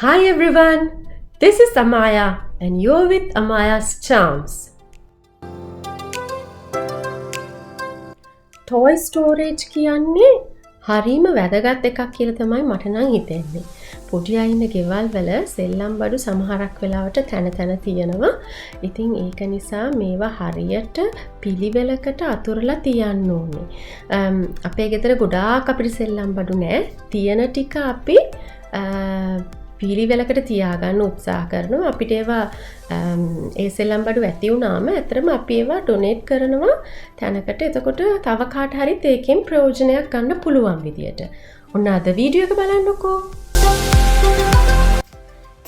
Hi everyone, this is Amaya and you're with Amaya's Charms. Toy storage කියන්නේ හරීම වැදගත් එකක් කියලා තමයි මට නම් හිතෙන්නේ. පොඩි අය ඉන්න ගෙවල් වල සෙල්ලම් බඩු සමහරක් වෙලාවට තැන තියෙනවා. ඉතින් ඒක නිසා මේවා හරියට පිළිවෙලකට අතුරලා තියන්න ඕනේ. අපේ ගෙදර ගොඩාක් අපිට සෙල්ලම් බඩු නැහැ. තියෙන ටික අපි පිළිවෙලකට තියාගන්න උත්සාහ කරනවා. අපිට ඒවා ඒ සෙල්ලම් බඩු ඇති වුණාම ඇත්තටම අපි ඒවා ඩොනේට් කරනවා තැනකට. එතකොට තව කාට හරි ඒකෙන් ප්‍රයෝජනයක් ගන්න පුළුවන් විදියට. ඔන්න අද වීඩියෝ එක බලන්නකෝ.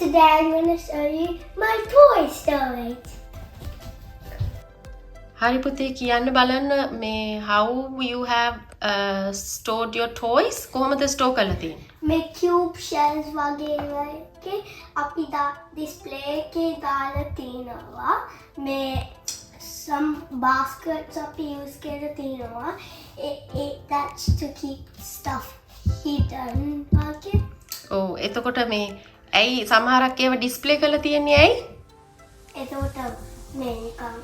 Today I'm going to show you my toy storage. හරි පුතේ කියන්න බලන්න මේ how you have stored your toys කොහොමද store කරලා තියෙන්නේ? මේ cube shells වගේ එකේ අපි display එකේ දාලා තිනවා. මේ some baskets අපි use කරලා තිනවා. That's to keep stuff hidden. Okay. ඔව් එතකොට මේ ඇයි සමහරක් ඒවා display කරලා තියන්නේ ඇයි? එතකොට මේ නිකන්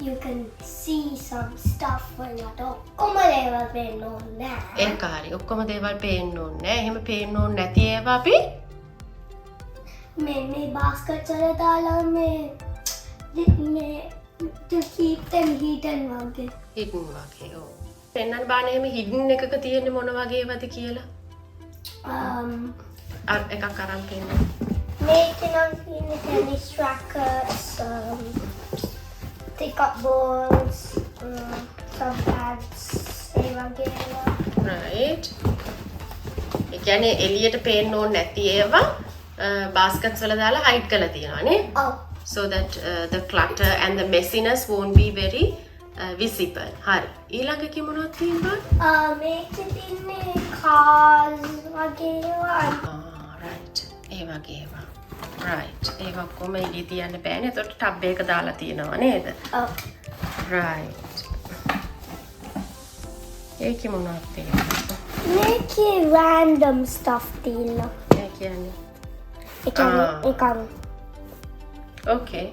you can see some stuff when you don't. ඔක්කොම දේවල් පේන්න ඕනේ නැහැ. ඒක හරි. ඔක්කොම දේවල් පේන්න ඕනේ නැහැ. එහෙම පේන්න ඕනේ නැති ඒවා අපි මේ baskets වල දාලා මේ to keep them hidden වගේ. hidden වගේ. ඔව්. පෙන්නන්න බාන එහෙම hidden එකක තියෙන්නේ මොන වගේ ඒවාද කියලා? එකක් අරන් පෙන්නන්න. මේකේ නම් තියෙන්නේ tennis rackets, pick up balls, some pads, ඒ වගේ ඒවා. right. ඒ කියන්නේ එළියට පේන්න ඕනේ නැති ඒවා baskets වල දාලා hide කරලා තියෙනවා නේ? ඔව්. So that the clutter and the messiness won't be very visible. හරි. ඊළඟ කී මොනවද තියෙන්නේ? මේකේ තියෙන්නේ cars වගේ ඒවා. right. ඒ වගේ ඒවා. right. ඒක ඔක්කොම එළිය තියන්න බෑනේ. ඒකට ටබ් එක දාලා තියෙනවා නේද? ඔව්. right. ඒකේ මොනවද තියෙන්නේ? මේකේ random stuff තියෙනවා. ඒ කියන්නේ ඒකම. okay.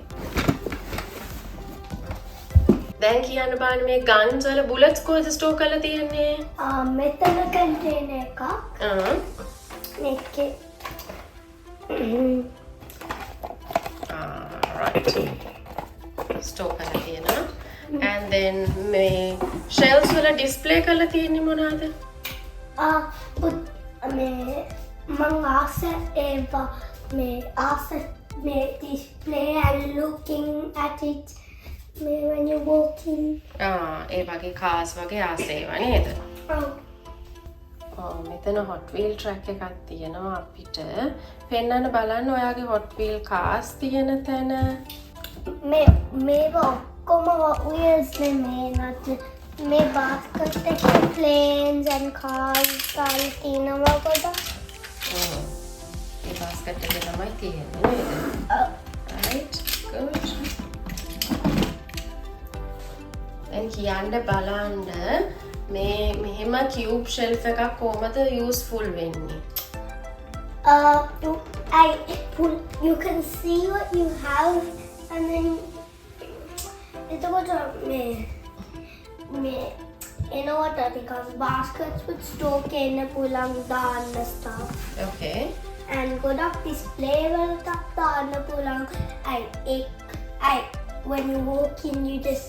දැන් කියන්න බාන මේ guns වල bullets කොහෙද store කරලා තියෙන්නේ? මෙතන container එකක්. මේකේ right. store කරලා තියෙනවා. and then මේ shelves වල display කරලා තියෙන්නේ මොනවාද? මේ මං ආස ඒවා මේ ආස මේ display and looking at it when you're walking. ඒ වගේ cars වගේ ආසේවා නේද? මෙතන hot wheel track එකක් තියෙනවා අපිට. පෙන්නන්න බලන්න ඔයාගේ hot wheel cars තියෙන තැන. මේවා ඔක්කොම wheels නෙමේ නේද? මේ basket එකේ planes and cars දාලා තියෙනවා පොඩක්. ඒ basket එකේ තමයි තියෙන්නේ නේද? right. good. දැන් කියන්න බලන්න මේ මෙහෙම cube shelf එකක් කොහමද useful වෙන්නේ? You can see what you have and then එතකොට මේ එනවට because baskets would store කරන්න පුළුවන් දාන්න stuff. okay. and ගොඩක් display වලට දාන්න පුළුවන්. when you walk in you just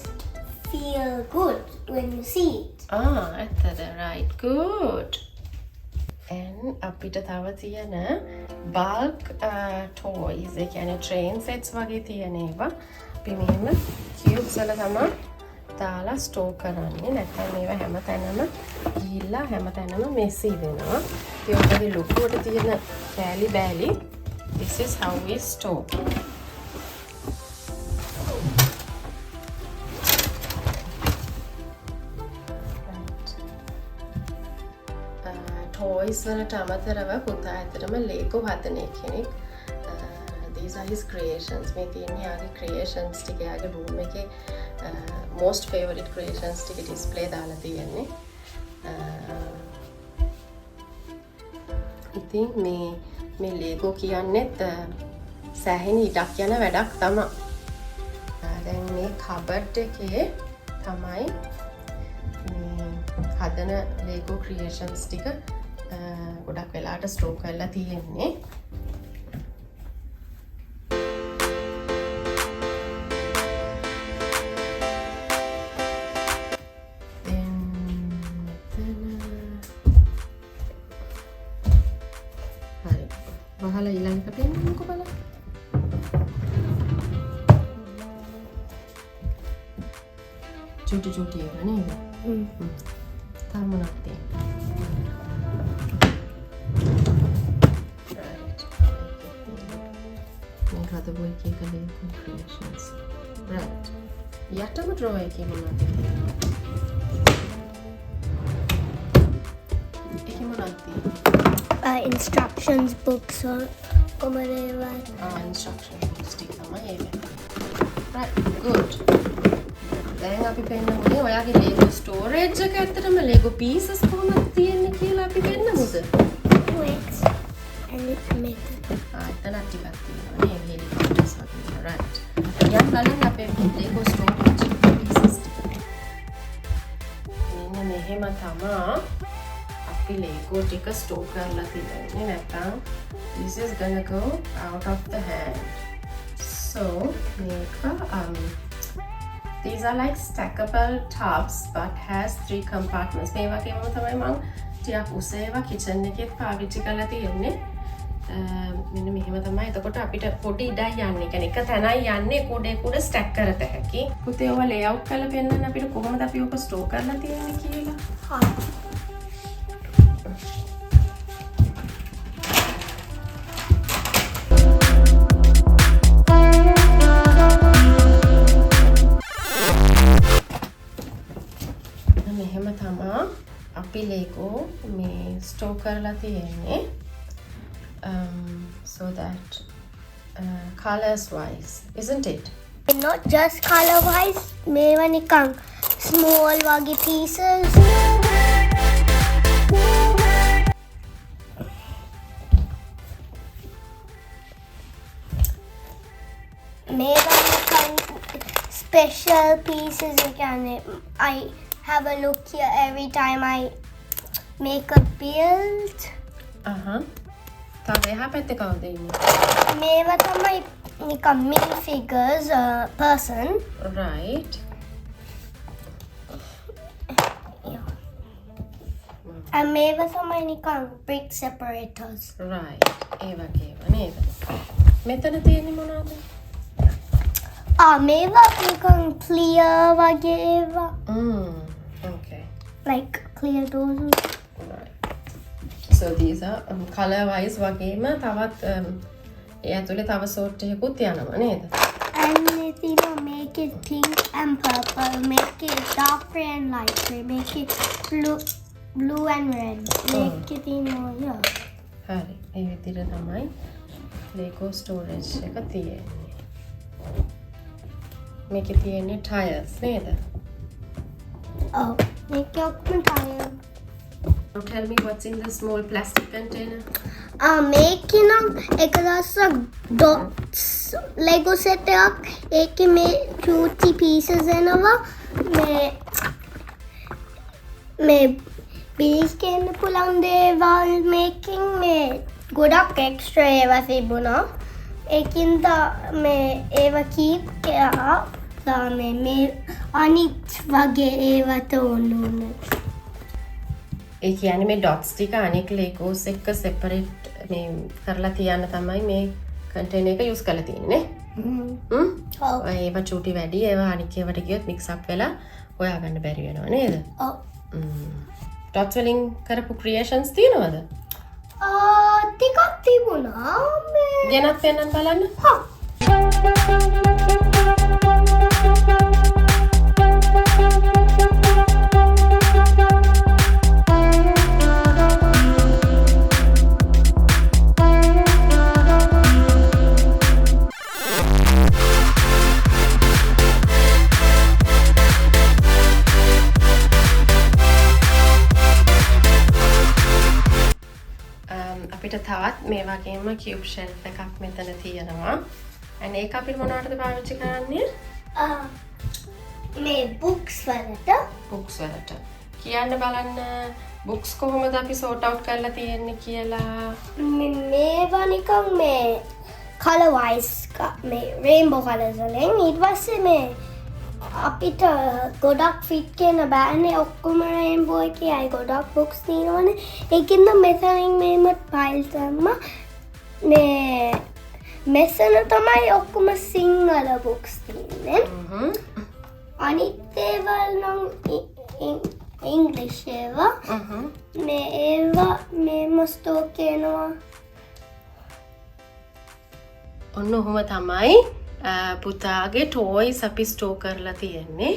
feel good when you see it. ඇත්තද? right. good. and අපිට තව තියෙන bulk toys ඒ කියන්නේ train sets වගේ තියෙන ඒවා අපි මෙහෙම cubes වල තමයි දාලා store කරන්නේ. නැත්නම් මේවා හැමතැනම ගිහිල්ලා හැමතැනම messy වෙනවා. ඒ වගේ ලොකුවට තියෙන කෑලි බෑලි this is how we store. toys වලට අමතරව පුතා ඇත්තටම Lego හදන කෙනෙක්. these are his creations. මේ තියෙන යාගේ creations ටික යාගේ room එකේ most favorite creations ටික display දාලා තියෙන්නේ. ඉතින් මේ මේ ලේගෝ කියන්නෙත් සෑහෙන ඉඩක් යන වැඩක් තමයි. දැන් මේ කබඩ් එකේ තමයි මේ හදන ලේගෝ ක්‍රියේෂන්ස් ටික ගොඩක් වෙලාට ස්ටෝර් කරලා තියෙන්නේ. වහලා ඊළඟට පෙන්නන්නකෝ බලන්න. චුටි ඒවා නේද? තව මොනවද තියෙන්නේ? මේ රදබෝයි එකේ කලේ ක්‍රියේෂන්ස්. රයිට්. යටම ඩ්‍රෝ එකේ මොනවද තියෙන්නේ? ඒකේ මොනවද තියෙන්නේ? Instructions books or whatever. Instruction books ටික තමයි ඒක. Right, good. දැන් අපි පෙන්නමුනේ ඔයාගේ Lego storage එක ඇත්තටම Lego pieces කොහොමද තියෙන්නේ කියලා අපි පෙන්නමුද? Wait. And it makes එතන ටිකක් තියෙනවා නේ helicopters වගේ. Right. යම් බලන්න අපේ Lego storage pieces ටික. මෙන්න මෙහෙම තමයි අපි Lego ටික store කරලා තියෙන්නේ. නැත්නම් this is gonna go out of the hand. So these are like stackable tubs but has 3 compartments. මේ වගේම තමයි මම ටිකක් උසේවා kitchen එකෙත් පාවිච්චි කරලා තියෙන්නේ. මෙන්න මෙහෙම තමයි. එතකොට අපිට පොඩි ඉඩයි යන්නේ. කියන්නේ එක තැනයි යන්නේ කුඩේ stack කරත හැකි. පුතේ ඔය layout කරලා පෙන්නන්න අපිට කොහොමද අපි ඔක store කරලා තියෙන්නේ කියලා. hard. මෙහෙම තමා අපි Lego මේ store කරලා තියෙන්නේ. So that colors wise, isn't it? Not just color wise, මේවා නිකන් small වගේ pieces. මේවා නිකන් special pieces. I have a look here every time I make a build. තව එහා පැත්තේ කවුද ඉන්නේ? මේවා තමයි නිකන් mini figures person. Right. And මේවා තමයි නිකන් brick separators. Right. ඒ වගේම නේද? මෙතන තියෙන්නේ මොනවද? මේවා නිකන් clear වගේ ඒවා. Okay. Like clear doors. Right. So these are color wise වගේම තවත් ඒ ඇතුලේ තව sort එකකුත් යනවා නේද? And if you know, make it pink and purple, make it dark gray and light gray, make it blue and red, make it yeah. හරි. ඒ විදිහට තමයි Lego storage එක තියෙන්නේ. මේකේ තියෙන්නේ tires නේද? Make your tire. Tell me what's in the small plastic container. Making එක දවසක් dots Lego set එකක් ඒකේ මේ cutie pieces එනවා මේ bees ගන්න පුළුවන් දේවල් making මේ ගොඩක් extra ඒවා තිබුණා ඒකින්ද මේ ඒවා keep කරා මේ අනිත් වගේ ඒවට ඕනුනේ ඒ කියන්නේ මේ dots ටික අනෙක් Legos එක්ක separate මේ කරලා තියන්න තමයි මේ container එක use කරලා තියෙන්නේ නේ. ඒවා චූටි වැඩි ඒවා අනික් ඒවාට ගියොත් mix up වෙලා හොයාගන්න බැරි වෙනවා නේද? ඔව්. dots වලින් කරපු creations තියෙනවද? ටිකක් තිබුණා. ගෙනත් පෙන්නන්න බලන්න. අපිට තව තවත් මේ වගේම cube shelf එකක් මෙතන තියෙනවා. and ඒක අපි මොනවටද පාවිච්චි කරන්නේ? මේ books වලට. books වලට. කියන්න බලන්න books කොහොමද අපි sort out කරලා තියෙන්නේ කියලා. මේවා නිකන් මේ color wise මේ rainbow colors වලින් ඊට පස්සේ මේ අපිට ගොඩක් ෆිට කියන බෑනේ ඔක්කොම රේන්බෝ එකයි ගොඩක් බොක්ස් තියෙනවනේ ඒකින්ද මෙතනින් මේම ෆයිල් කරනවා මේ මෙතන තමයි ඔක්කොම සිංහල බොක්ස් තියෙන්නේ අනිත් ඒවා නම් ඉංග්‍රීසි ඒවා මේ ඒවා මේම ස්ටෝ කරනවා ඔන්න ඔහොම තමයි පුතාගේ ටෝයිස් අපි ස්ටෝ කරලා තියෙන්නේ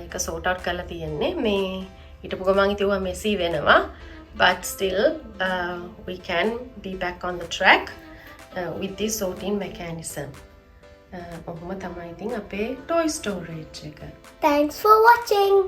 එක sort out කරලා තියෙන්නේ මේ හිටපු ගමන් හිතුවා මෙසි වෙනවා but still we can be back on the track with this sorting mechanism ඔහොම තමයි ඉතින් අපේ toy storage එක Thanks for watching